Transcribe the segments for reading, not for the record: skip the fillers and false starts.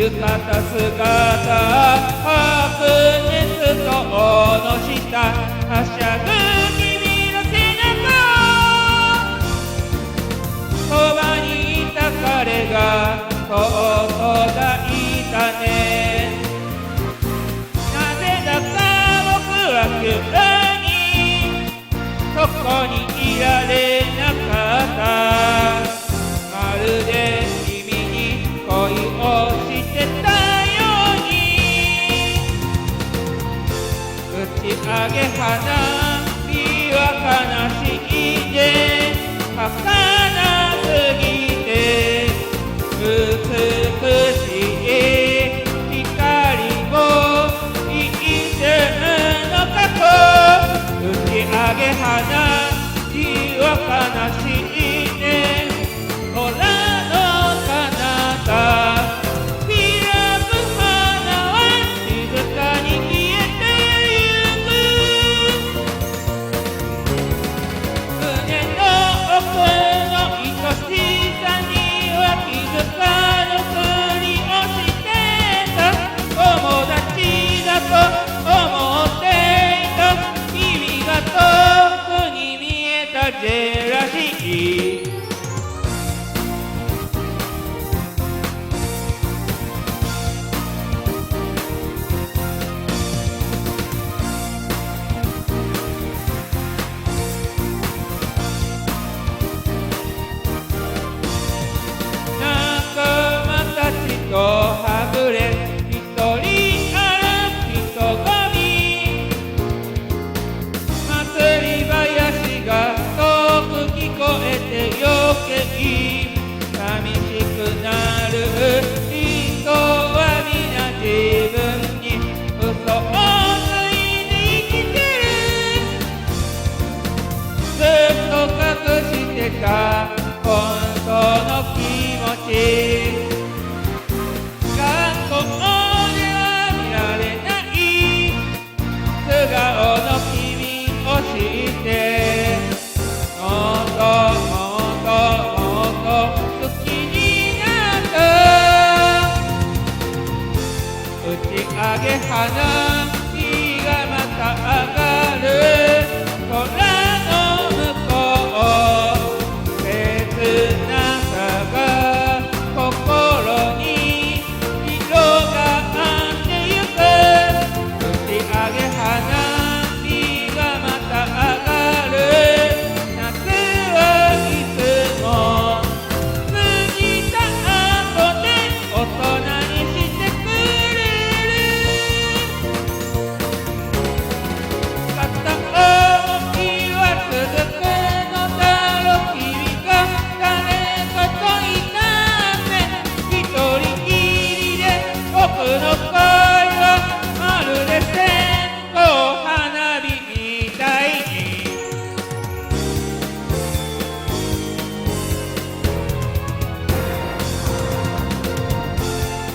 浴衣姿白熱との下はしゃぐ君の背中そばにいた彼がそっと抱いたねなぜだか僕は急にそこにいられなかったまるで君に恋をしてたように打ち上げ花火は悲しいで儚すぎて美しい光を一瞬の過去打ち上げ花火は悲しいね空の彼方開く花は静かに消えてゆく胸の奥の愛しさには気づかぬふりをしてた友達だと思っていた君が遠くに見えたジェラシーとはぐれ一人歩きとごみ祭り林が遠く聞こえて余計寂しくなる人は皆自分に嘘をついて生きてるずっと隠してた本当の気持ち学校では見られない素顔の君を知ってもっともっともっと好きになった打ち上げ花火がまた上がる空の向こう切なさが心に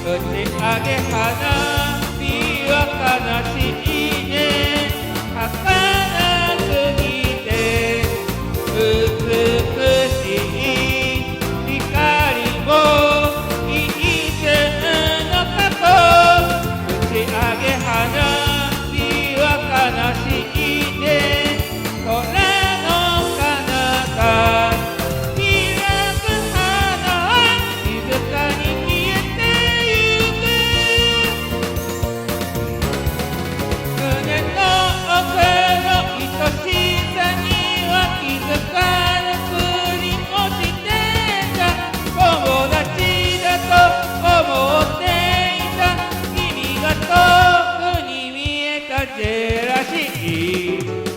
打ち上げ花火は悲しいね儚すぎて美しい光を一瞬の過去打ち上げ花火は悲しいね空の彼方ジェラシー